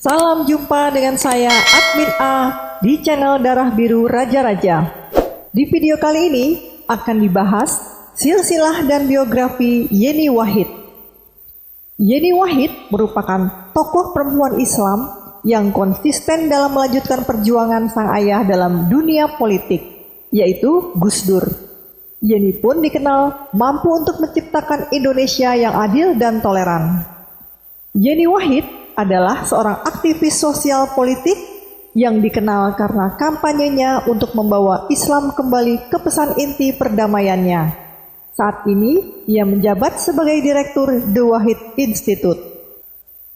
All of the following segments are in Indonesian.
Salam jumpa dengan saya Admin A di channel Darah Biru Raja-Raja. Di video kali ini akan dibahas silsilah dan biografi Yeni Wahid. Yeni Wahid merupakan tokoh perempuan Islam yang konsisten dalam melanjutkan perjuangan sang ayah dalam dunia politik, yaitu Gus Dur. Yeni pun dikenal mampu untuk menciptakan Indonesia yang adil dan toleran. Yeni Wahid adalah seorang aktivis sosial politik yang dikenal karena kampanyenya untuk membawa Islam kembali ke pesan inti perdamaiannya. Saat ini, ia menjabat sebagai Direktur The Wahid Institute,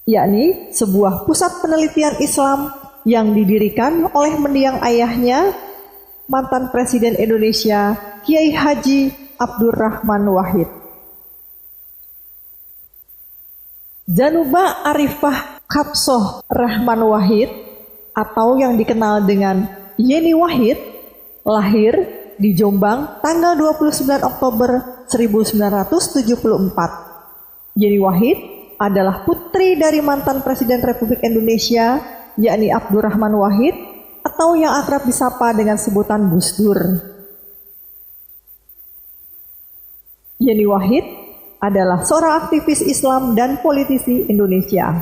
yakni sebuah pusat penelitian Islam yang didirikan oleh mendiang ayahnya, mantan Presiden Indonesia, Kiai Haji Abdurrahman Wahid. Zanuba Arifah Kapsoh Rahman Wahid atau yang dikenal dengan Yeni Wahid lahir di Jombang tanggal 29 Oktober 1974. Yeni Wahid adalah putri dari mantan Presiden Republik Indonesia, yakni Abdurrahman Wahid atau yang akrab disapa dengan sebutan Gus Dur. Yeni Wahid adalah seorang aktivis Islam dan politisi Indonesia.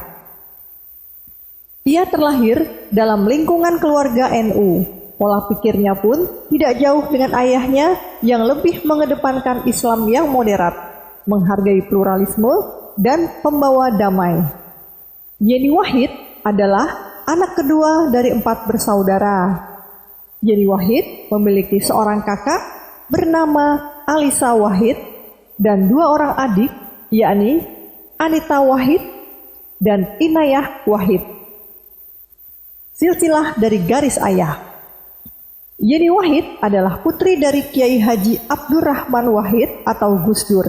Ia terlahir dalam lingkungan keluarga NU. Pola pikirnya pun tidak jauh dengan ayahnya yang lebih mengedepankan Islam yang moderat, menghargai pluralisme, dan pembawa damai. Yeni Wahid adalah anak kedua dari 4 bersaudara. Yeni Wahid memiliki seorang kakak bernama Alisa Wahid dan 2 orang adik, yakni Anita Wahid dan Inayah Wahid. Silsilah dari garis ayah. Yeni Wahid adalah putri dari Kiai Haji Abdurrahman Wahid atau Gus Dur,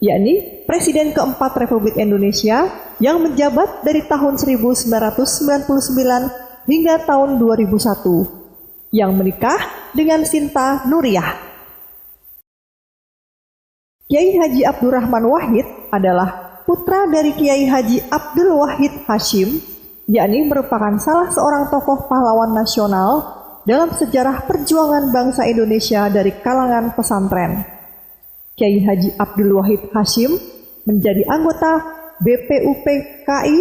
yakni Presiden keempat Republik Indonesia yang menjabat dari tahun 1999 hingga tahun 2001, yang menikah dengan Sinta Nuriyah. Kiai Haji Abdurrahman Wahid adalah putra dari Kiai Haji Abdul Wahid Hashim, yakni merupakan salah seorang tokoh pahlawan nasional dalam sejarah perjuangan bangsa Indonesia dari kalangan pesantren. Kiai Haji Abdul Wahid Hashim menjadi anggota BPUPKI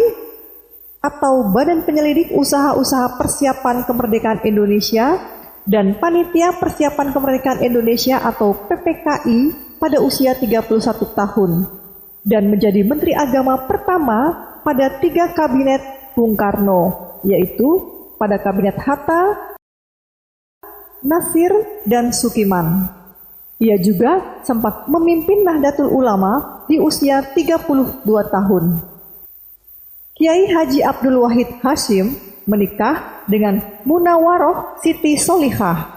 atau Badan Penyelidik Usaha-Usaha Persiapan Kemerdekaan Indonesia dan Panitia Persiapan Kemerdekaan Indonesia atau PPKI pada usia 31 tahun dan menjadi Menteri Agama pertama pada 3 kabinet Bung Karno, yaitu pada Kabinet Hatta, Nasir, dan Sukiman. Ia juga sempat memimpin Nahdlatul Ulama di usia 32 tahun. Kiai Haji Abdul Wahid Hashim menikah dengan Munawaroh Siti Solihah,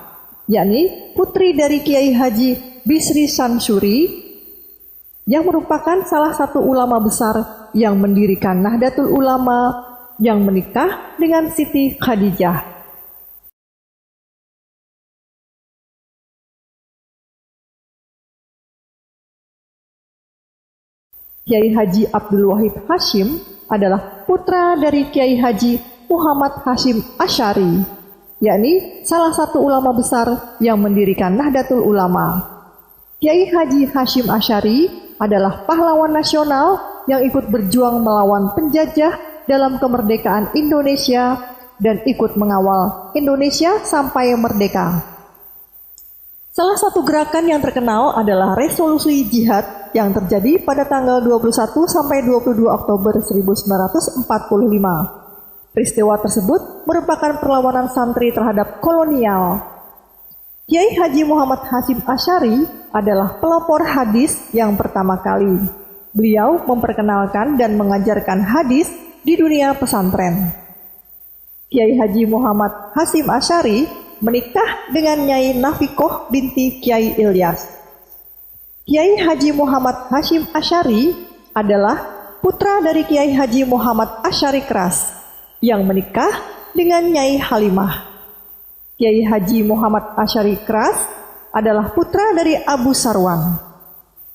yakni putri dari Kiai Haji Bisri Sansuri, yang merupakan salah satu ulama besar yang mendirikan Nahdlatul Ulama, yang menikah dengan Siti Khadijah. Kiai Haji Abdul Wahid Hashim adalah putra dari Kiai Haji Muhammad Hashim Asy'ari, yakni salah satu ulama besar yang mendirikan Nahdlatul Ulama. Kiai Haji Hashim Asy'ari adalah pahlawan nasional yang ikut berjuang melawan penjajah dalam kemerdekaan Indonesia dan ikut mengawal Indonesia sampai merdeka. Salah satu gerakan yang terkenal adalah Revolusi Jihad yang terjadi pada tanggal 21 sampai 22 Oktober 1945. Peristiwa tersebut merupakan perlawanan santri terhadap kolonial. Kiai Haji Muhammad Hashim Asy'ari adalah pelopor hadis yang pertama kali. Beliau memperkenalkan dan mengajarkan hadis di dunia pesantren. Kiai Haji Muhammad Hashim Asy'ari menikah dengan Nyai Nafikoh binti Kiai Ilyas. Kiai Haji Muhammad Hashim Asy'ari adalah putra dari Kiai Haji Muhammad Asy'ari Kras yang menikah dengan Nyai Halimah. Kiai Haji Muhammad Asy'ari Kras adalah putra dari Abu Sarwan.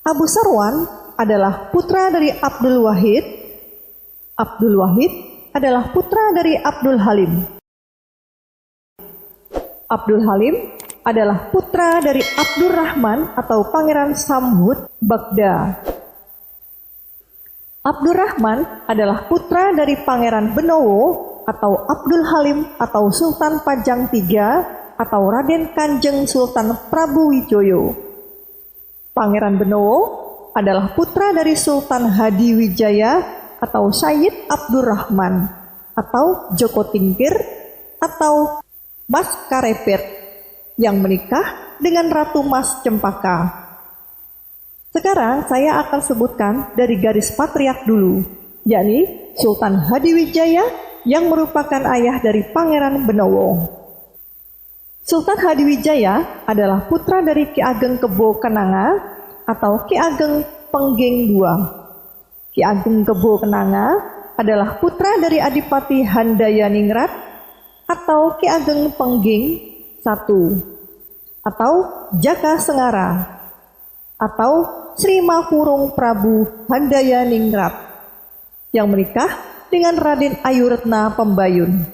Abu Sarwan adalah putra dari Abdul Wahid adalah putra dari Abdul Halim. Abdul Halim adalah putra dari Abdurrahman atau Pangeran Samhud Bagda. Abdurrahman adalah putra dari Pangeran Benowo atau Abdul Halim atau Sultan Pajang III atau Raden Kanjeng Sultan Prabu Wijoyo. Pangeran Benowo adalah putra dari Sultan Hadiwijaya atau Sayyid Abdurrahman atau Joko Tingkir atau Mas Karepet yang menikah dengan Ratu Mas Cempaka. Sekarang saya akan sebutkan dari garis patriark dulu, yakni Sultan Hadiwijaya yang merupakan ayah dari Pangeran Benowo. Sultan Hadiwijaya adalah putra dari Ki Ageng Kebo Kenanga atau Ki Ageng Pengging II. Ki Ageng Kebo Kenanga adalah putra dari Adipati Handayaningrat atau Ki Ageng Pengging I atau Jaka Sengara atau Sri Mahurung Prabu Handayaningrat yang menikah dengan Raden Ayu Retna Pembayun.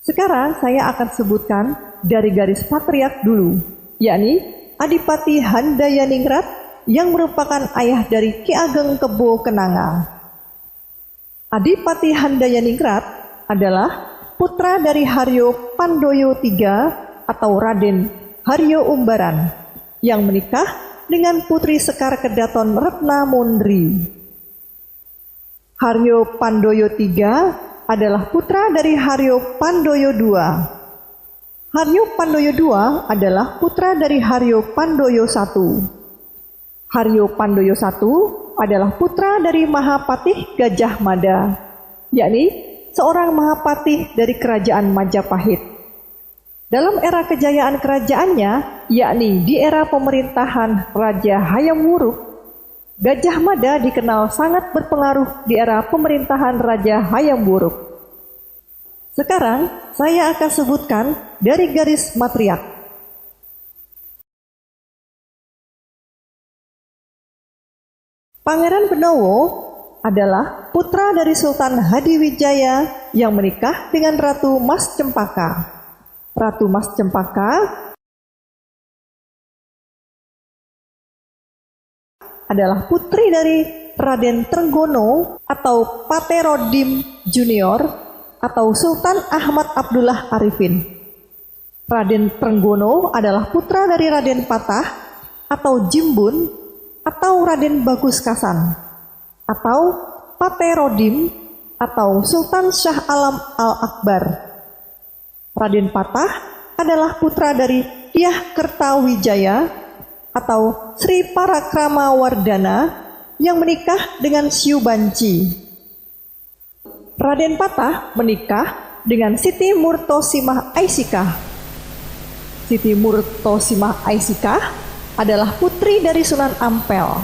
Sekarang saya akan sebutkan dari garis patriark dulu, yakni Adipati Handayaningrat yang merupakan ayah dari Ki Ageng Kebo Kenanga. Adipati Handayaningrat adalah putra dari Haryo Pandoyo III atau Raden Haryo Umbaran yang menikah dengan Putri Sekar Kedaton Retna Mondri. Haryo Pandoyo III adalah putra dari Haryo Pandoyo II. Haryo Pandoyo II adalah putra dari Haryo Pandoyo I. Haryo Pandoyo I adalah putra dari Mahapatih Gajah Mada, yakni seorang Mahapatih dari Kerajaan Majapahit. Dalam era kejayaan kerajaannya, yakni di era pemerintahan Raja Hayam Wuruk, Gajah Mada dikenal sangat berpengaruh di era pemerintahan Raja Hayam Wuruk. Sekarang saya akan sebutkan dari garis matriark. Pangeran Benowo adalah putra dari Sultan Hadiwijaya yang menikah dengan Ratu Mas Cempaka. Ratu Mas Cempaka adalah putri dari Raden Trenggono atau Paterodim Junior atau Sultan Ahmad Abdullah Arifin. Raden Trenggono adalah putra dari Raden Patah atau Jimbun atau Raden Bagus Kasan atau Paterodim atau Sultan Shah Alam Al-Akbar. Raden Patah adalah putra dari Dyah Kertawijaya atau Sri Parakrama Wardana yang menikah dengan Siu Banci. Raden Patah menikah dengan Siti Murtosimah Aisikah. Siti Murtosimah Aisikah adalah putri dari Sunan Ampel.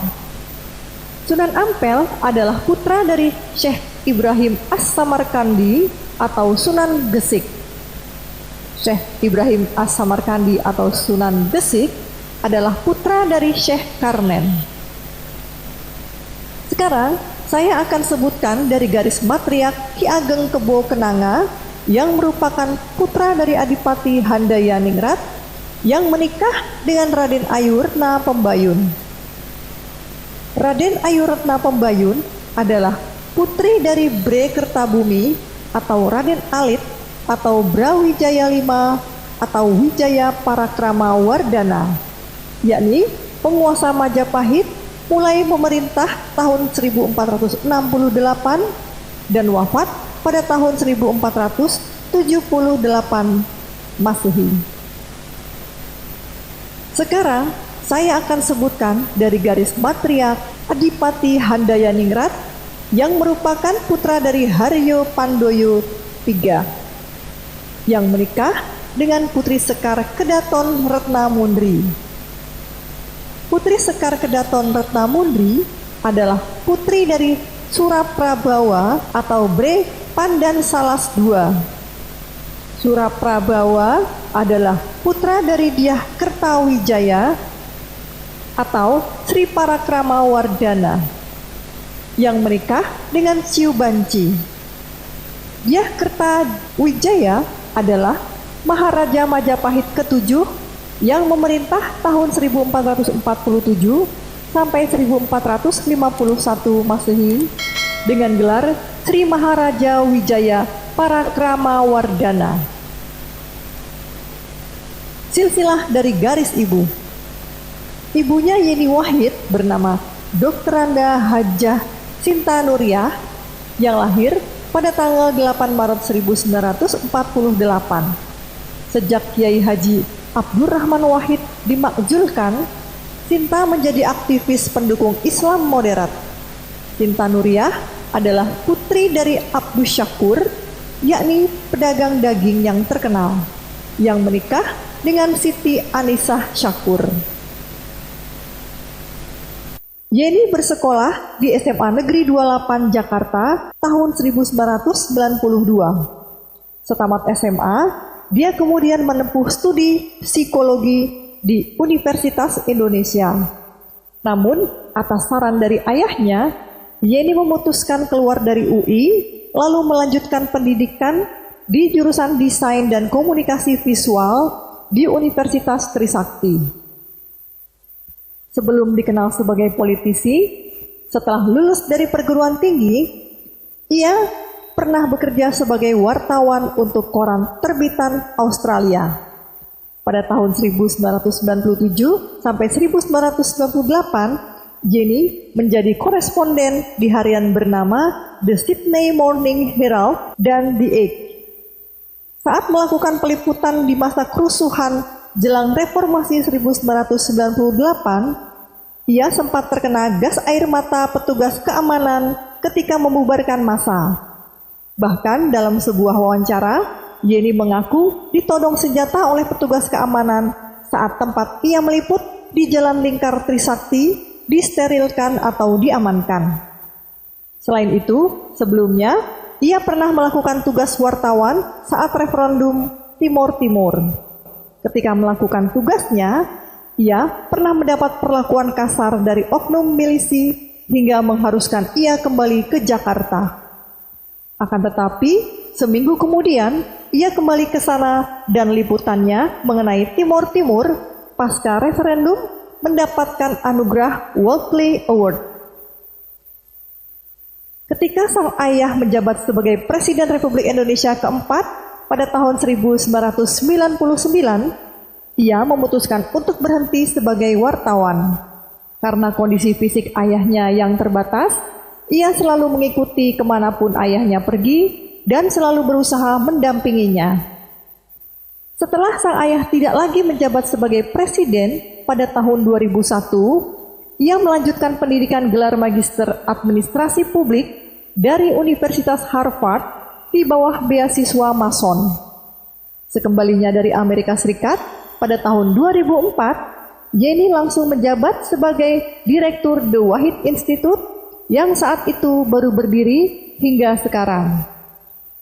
Sunan Ampel adalah putra dari Syekh Ibrahim As-Samarkandi atau Sunan Gesik. Syekh Ibrahim As-Samarkandi atau Sunan Gesik adalah putra dari Syekh Karnen. Sekarang saya akan sebutkan dari garis matriark Ki Ageng Kebo Kenanga yang merupakan putra dari Adipati Handayaningrat yang menikah dengan Raden Ayu Retna Pembayun. Raden Ayu Retna Pembayun adalah putri dari Bre Kertabumi atau Raden Alit atau Brawijaya V atau Wijaya Parakrama Wardana, yakni penguasa Majapahit mulai memerintah tahun 1468 dan wafat pada tahun 1478 Masehi. Sekarang saya akan sebutkan dari garis matriark Adipati Handayaningrat yang merupakan putra dari Haryo Pandoyo III yang menikah dengan Putri Sekar Kedaton Retna Mundri. Putri Sekar Kedaton Retna Mundri adalah putri dari Suraprabawa atau Bre Pandan Salas II. Suraprabawa adalah putra dari Dyah Kertawijaya atau Sri Parakrama Wardana yang menikah dengan Siu Banci. Dyah Kertawijaya adalah Maharaja Majapahit ke-7 yang memerintah tahun 1447 sampai 1451 Masehi dengan gelar Sri Maharaja Wijaya Parakramawardhana. Silsilah dari garis ibu. Ibunya Yeni Wahid bernama Dr. Randa Hajah Sinta Nuriyah yang lahir pada tanggal 8 Maret 1948. Sejak Kiai Haji Abdurrahman Wahid dimakzulkan, Sinta menjadi aktivis pendukung Islam moderat. Sinta Nuriyah adalah putri dari Abdus Syakur, yakni pedagang daging yang terkenal, yang menikah dengan Siti Anisah Syakur. Yeni bersekolah di SMA Negeri 28 Jakarta tahun 1992. Setamat SMA, dia kemudian menempuh studi psikologi di Universitas Indonesia. Namun, atas saran dari ayahnya, Yeni memutuskan keluar dari UI, lalu melanjutkan pendidikan di jurusan Desain dan Komunikasi Visual di Universitas Trisakti. Sebelum dikenal sebagai politisi, setelah lulus dari perguruan tinggi, ia pernah bekerja sebagai wartawan untuk koran terbitan Australia. Pada tahun 1997 sampai 1998, Yeni menjadi koresponden di harian bernama The Sydney Morning Herald dan The Egg. Saat melakukan peliputan di masa kerusuhan jelang reformasi 1998, ia sempat terkena gas air mata petugas keamanan ketika membubarkan massa. Bahkan dalam sebuah wawancara, Yeni mengaku ditodong senjata oleh petugas keamanan saat tempat ia meliput di Jalan Lingkar Trisakti disterilkan atau diamankan. Selain itu, sebelumnya ia pernah melakukan tugas wartawan saat referendum Timor Timur. Ketika melakukan tugasnya, ia pernah mendapat perlakuan kasar dari oknum milisi hingga mengharuskan ia kembali ke Jakarta. Akan tetapi, seminggu kemudian ia kembali ke sana dan liputannya mengenai Timor Timur pasca referendum mendapatkan anugerah Walkley Award. Ketika sang ayah menjabat sebagai Presiden Republik Indonesia keempat pada tahun 1999, ia memutuskan untuk berhenti sebagai wartawan. Karena kondisi fisik ayahnya yang terbatas, ia selalu mengikuti kemanapun ayahnya pergi dan selalu berusaha mendampinginya. Setelah sang ayah tidak lagi menjabat sebagai presiden pada tahun 2001, ia melanjutkan pendidikan gelar Magister Administrasi Publik dari Universitas Harvard di bawah beasiswa Mason. Sekembalinya dari Amerika Serikat pada tahun 2004, Yeni langsung menjabat sebagai Direktur The Wahid Institute yang saat itu baru berdiri hingga sekarang.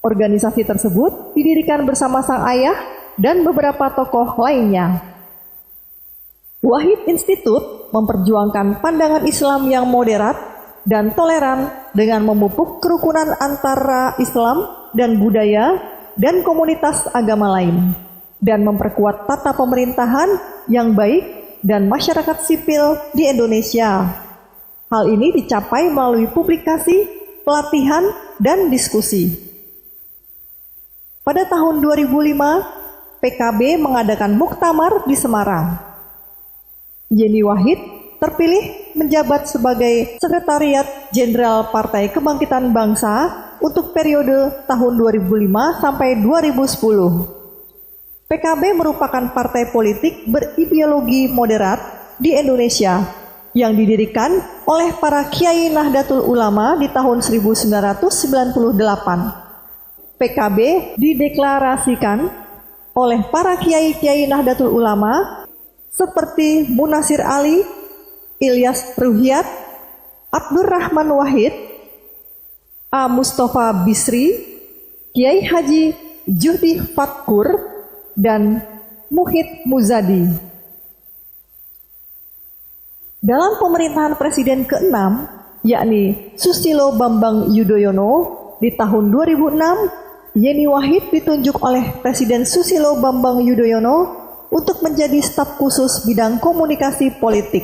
Organisasi tersebut didirikan bersama sang ayah dan beberapa tokoh lainnya. Wahid Institute memperjuangkan pandangan Islam yang moderat dan toleran dengan memupuk kerukunan antara Islam dan budaya dan komunitas agama lain, dan memperkuat tata pemerintahan yang baik dan masyarakat sipil di Indonesia. Hal ini dicapai melalui publikasi, pelatihan, dan diskusi. Pada tahun 2005, PKB mengadakan muktamar di Semarang. Yeni Wahid terpilih menjabat sebagai Sekretariat Jenderal Partai Kebangkitan Bangsa untuk periode tahun 2005 sampai 2010. PKB merupakan partai politik berideologi moderat di Indonesia yang didirikan oleh para Kiai Nahdlatul Ulama di tahun 1998. PKB dideklarasikan oleh para Kiai-Kiai Nahdlatul Ulama seperti Munasir Ali, Ilyas Ruhyat, Abdurrahman Wahid, A. Mustafa Bisri, Kiai Haji Juhdi Fatkur, dan Muhid Muzadi. Dalam pemerintahan Presiden ke-6, yakni Susilo Bambang Yudhoyono di tahun 2006 Yeni Wahid ditunjuk oleh Presiden Susilo Bambang Yudhoyono untuk menjadi staf khusus bidang komunikasi politik.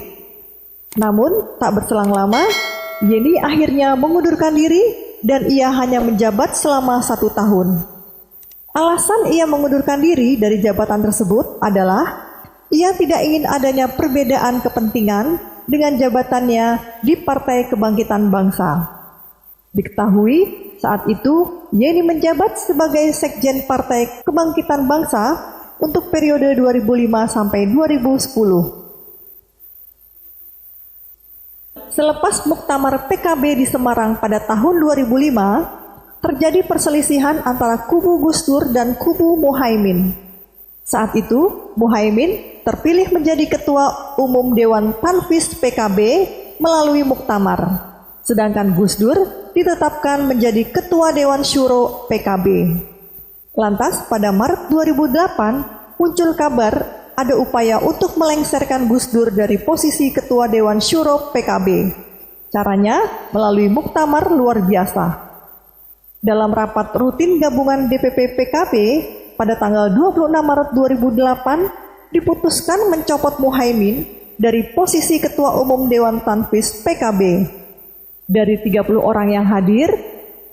Namun, tak berselang lama, Yeni akhirnya mengundurkan diri dan ia hanya menjabat selama 1 tahun. Alasan ia mengundurkan diri dari jabatan tersebut adalah ia tidak ingin adanya perbedaan kepentingan dengan jabatannya di Partai Kebangkitan Bangsa. Diketahui saat itu Yeni menjabat sebagai Sekjen Partai Kebangkitan Bangsa untuk periode 2005 sampai 2010. Selepas muktamar PKB di Semarang pada tahun 2005, terjadi perselisihan antara kubu Gus Dur dan kubu Muhaimin. Saat itu, Muhaimin terpilih menjadi Ketua Umum Dewan Tanfis PKB melalui muktamar, sedangkan Gus Dur ditetapkan menjadi Ketua Dewan Syuro PKB. Lantas pada Maret 2008 muncul kabar ada upaya untuk melengsarkan Gus Dur dari posisi Ketua Dewan Syuro PKB. Caranya melalui muktamar luar biasa. Dalam rapat rutin gabungan DPP PKB pada tanggal 26 Maret 2008 diputuskan mencopot Muhaimin dari posisi Ketua Umum Dewan Tanfis PKB. Dari 30 orang yang hadir,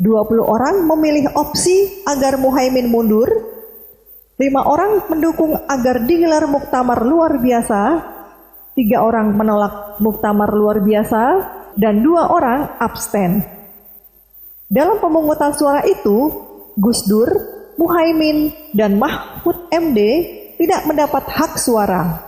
20 orang memilih opsi agar Muhaimin mundur, 5 orang mendukung agar digelar muktamar luar biasa, 3 orang menolak muktamar luar biasa, dan 2 orang abstain. Dalam pemungutan suara itu, Gus Dur, Muhaimin, dan Mahfud MD tidak mendapat hak suara.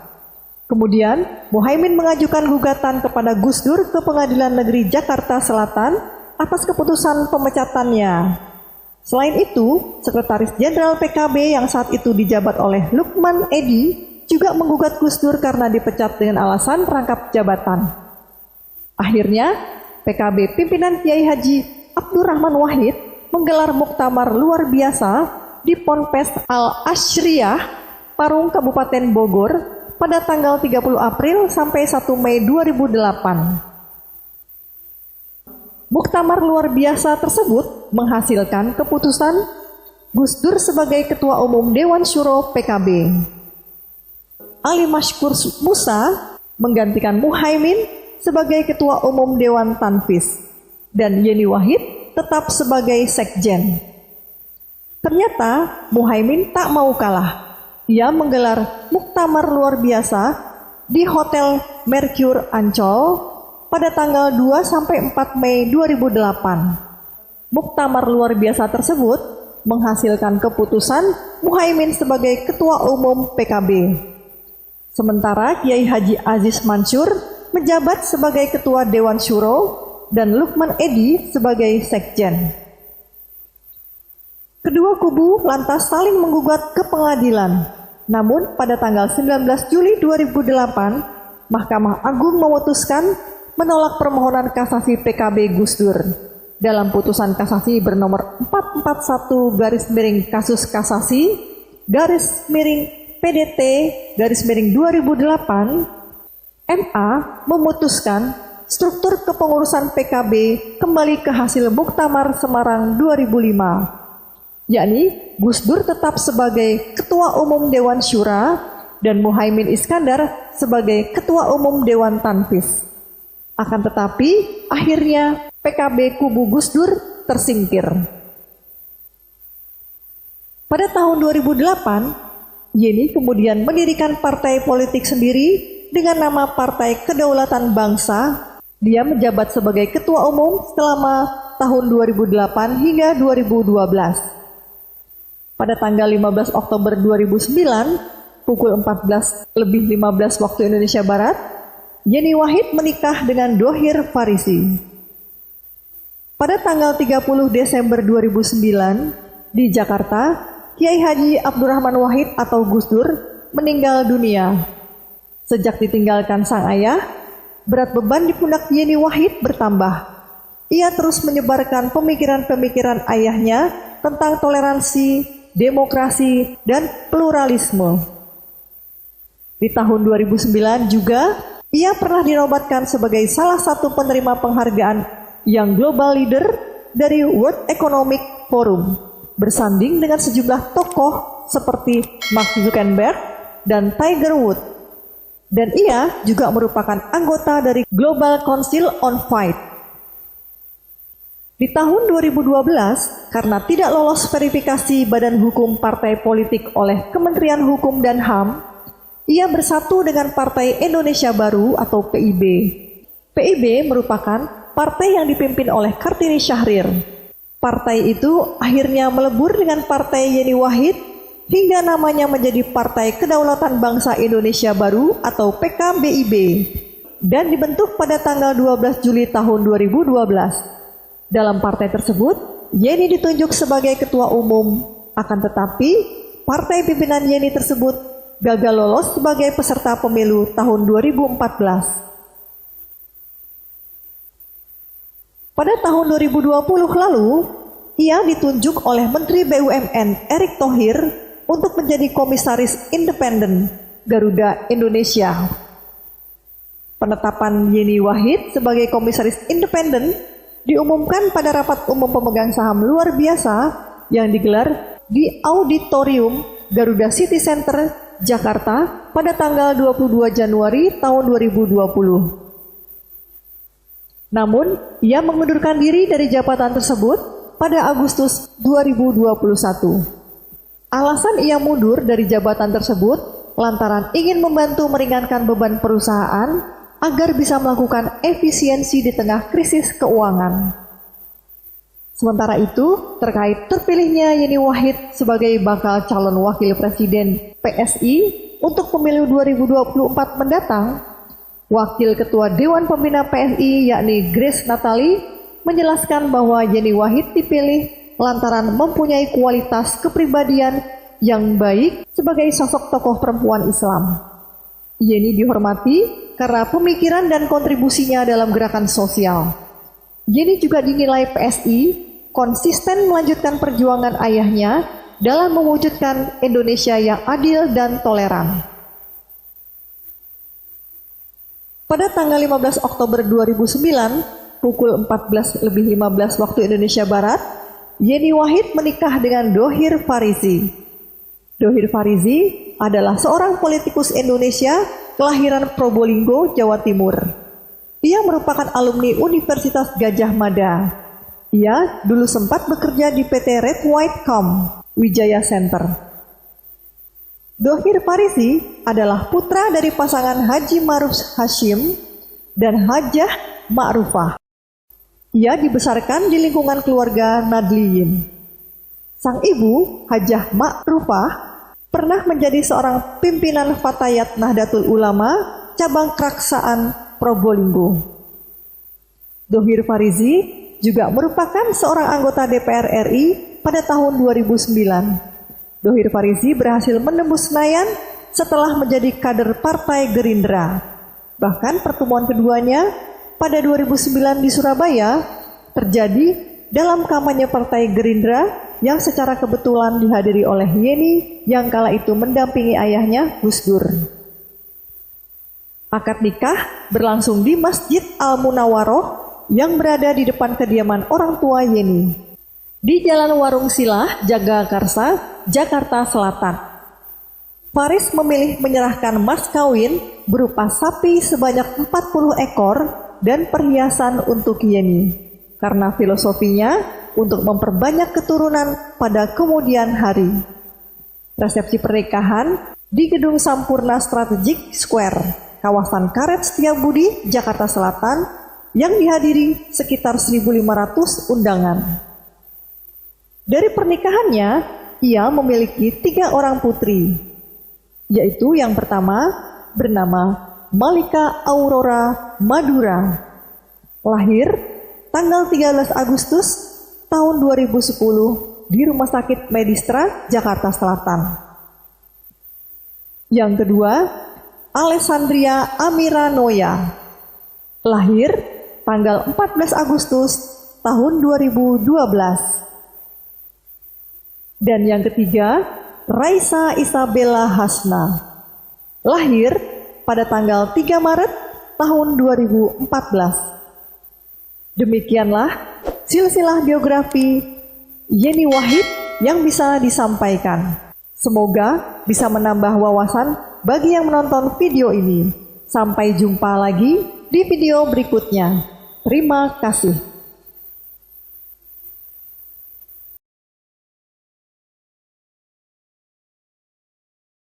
Kemudian, Muhaimin mengajukan gugatan kepada Gus Dur ke Pengadilan Negeri Jakarta Selatan atas keputusan pemecatannya. Selain itu, Sekretaris Jenderal PKB yang saat itu dijabat oleh Lukman Edy juga menggugat Gus Dur karena dipecat dengan alasan rangkap jabatan. Akhirnya, PKB pimpinan Kiai Haji Abdurrahman Wahid menggelar muktamar luar biasa di Ponpes Al-Ashriyah, Parung, Kabupaten Bogor pada tanggal 30 April sampai 1 Mei 2008. Muktamar luar biasa tersebut menghasilkan keputusan Gus Dur sebagai Ketua Umum Dewan Syuro PKB. Ali Mashkur Musa menggantikan Muhaimin sebagai Ketua Umum Dewan Tanfis dan Yeni Wahid tetap sebagai Sekjen. Ternyata Muhaimin tak mau kalah. Ia menggelar muktamar luar biasa di Hotel Mercure Ancol pada tanggal 2-4 Mei 2008. Muktamar luar biasa tersebut menghasilkan keputusan Muhaimin sebagai Ketua Umum PKB. Sementara Kiai Haji Aziz Mansur menjabat sebagai Ketua Dewan Syuro dan Lukman Edy sebagai Sekjen. Kedua kubu lantas saling menggugat ke pengadilan. Namun pada tanggal 19 Juli 2008, Mahkamah Agung memutuskan menolak permohonan kasasi PKB Gus Dur. Dalam putusan kasasi bernomor 441 kasus kasasi PDT 2008, MA memutuskan struktur kepengurusan PKB kembali ke hasil Muktamar Semarang 2005, yakni Gus Dur tetap sebagai Ketua Umum Dewan Syura dan Muhaimin Iskandar sebagai Ketua Umum Dewan Tanfis. Akan tetapi, akhirnya PKB kubu Gus Dur tersingkir. Pada tahun 2008, Yeni kemudian mendirikan partai politik sendiri dengan nama Partai Kedaulatan Bangsa. Dia menjabat sebagai Ketua Umum selama tahun 2008 hingga 2012. Pada tanggal 15 Oktober 2009, pukul 14:15 waktu Indonesia Barat, Yeni Wahid menikah dengan Dhohir Farisi. Pada tanggal 30 Desember 2009 di Jakarta, Kiai Haji Abdurrahman Wahid atau Gus Dur meninggal dunia. Sejak ditinggalkan sang ayah, berat beban di pundak Yeni Wahid bertambah. Ia terus menyebarkan pemikiran-pemikiran ayahnya tentang toleransi, demokrasi, dan pluralisme. Di tahun 2009 juga, ia pernah dinobatkan sebagai salah satu penerima penghargaan Young Global Leader dari World Economic Forum. bersanding dengan sejumlah tokoh seperti Mark Zuckerberg dan Tiger Woods. Dan ia juga merupakan anggota dari Global Council on Fight. Di tahun 2012, karena tidak lolos verifikasi Badan Hukum Partai Politik oleh Kementerian Hukum dan HAM, ia bersatu dengan Partai Indonesia Baru atau PIB. PIB merupakan partai yang dipimpin oleh Kartini Syahrir. Partai itu akhirnya melebur dengan Partai Yeni Wahid hingga namanya menjadi Partai Kedaulatan Bangsa Indonesia Baru atau PKBIB dan dibentuk pada tanggal 12 Juli tahun 2012. Dalam partai tersebut, Yeni ditunjuk sebagai ketua umum, akan tetapi partai pimpinan Yeni tersebut gagal lolos sebagai peserta pemilu tahun 2014. Pada tahun 2020 lalu, ia ditunjuk oleh Menteri BUMN Erick Thohir untuk menjadi Komisaris Independen Garuda Indonesia. Penetapan Yeni Wahid sebagai Komisaris Independen diumumkan pada rapat umum pemegang saham luar biasa yang digelar di Auditorium Garuda City Center, Jakarta pada tanggal 22 Januari tahun 2020. Namun, ia mengundurkan diri dari jabatan tersebut pada Agustus 2021. Alasan ia mundur dari jabatan tersebut lantaran ingin membantu meringankan beban perusahaan agar bisa melakukan efisiensi di tengah krisis keuangan. Sementara itu, terkait terpilihnya Yeni Wahid sebagai bakal calon wakil presiden PSI untuk pemilu 2024 mendatang, Wakil Ketua Dewan Pembina PSI yakni Grace Natali menjelaskan bahwa Yeni Wahid dipilih lantaran mempunyai kualitas kepribadian yang baik sebagai sosok tokoh perempuan Islam. Yeni dihormati karena pemikiran dan kontribusinya dalam gerakan sosial. Yeni juga dinilai PSI konsisten melanjutkan perjuangan ayahnya dalam mewujudkan Indonesia yang adil dan toleran. Pada tanggal 15 Oktober 2009, pukul 14:15 waktu Indonesia Barat, Yeni Wahid menikah dengan Dhohir Farizi. Dhohir Farizi adalah seorang politikus Indonesia kelahiran Probolinggo, Jawa Timur. Ia merupakan alumni Universitas Gadjah Mada. Ia dulu sempat bekerja di PT Red White Com, Wijaya Center. Dhohir Farizi adalah putra dari pasangan Haji Ma'ruf Hashim dan Hajah Ma'rufah. Ia dibesarkan di lingkungan keluarga Nadliyin. Sang ibu, Hajah Ma'rufah, pernah menjadi seorang pimpinan Fatayat Nahdlatul Ulama cabang Kraksaan Probolinggo. Dhohir Farizi juga merupakan seorang anggota DPR RI pada tahun 2009. Dhohir Farizi berhasil menembus Senayan setelah menjadi kader Partai Gerindra. Bahkan pertemuan keduanya pada 2009 di Surabaya terjadi dalam kampanye Partai Gerindra yang secara kebetulan dihadiri oleh Yeni yang kala itu mendampingi ayahnya Gus Dur. Akad nikah berlangsung di Masjid Al-Munawwaroh yang berada di depan kediaman orang tua Yeni, di Jalan Warung Silah, Jagakarsa, Jakarta Selatan. Faris memilih menyerahkan mas kawin berupa sapi sebanyak 40 ekor dan perhiasan untuk Yeni, karena filosofinya untuk memperbanyak keturunan pada kemudian hari. Resepsi pernikahan di Gedung Sampurna Strategic Square, kawasan Karet Setiabudi, Jakarta Selatan, yang dihadiri sekitar 1.500 undangan. Dari pernikahannya, ia memiliki 3 orang putri, yaitu yang pertama bernama Malika Aurora Madura, lahir tanggal 13 Agustus tahun 2010 di Rumah Sakit Medistra, Jakarta Selatan. Yang kedua, Alessandria Amira Noya, lahir tanggal 14 Agustus tahun 2012. Dan yang ketiga, Raisa Isabella Hasna, lahir pada tanggal 3 Maret tahun 2014. Demikianlah silsilah biografi Yeni Wahid yang bisa disampaikan. Semoga bisa menambah wawasan bagi yang menonton video ini. Sampai jumpa lagi di video berikutnya. Terima kasih.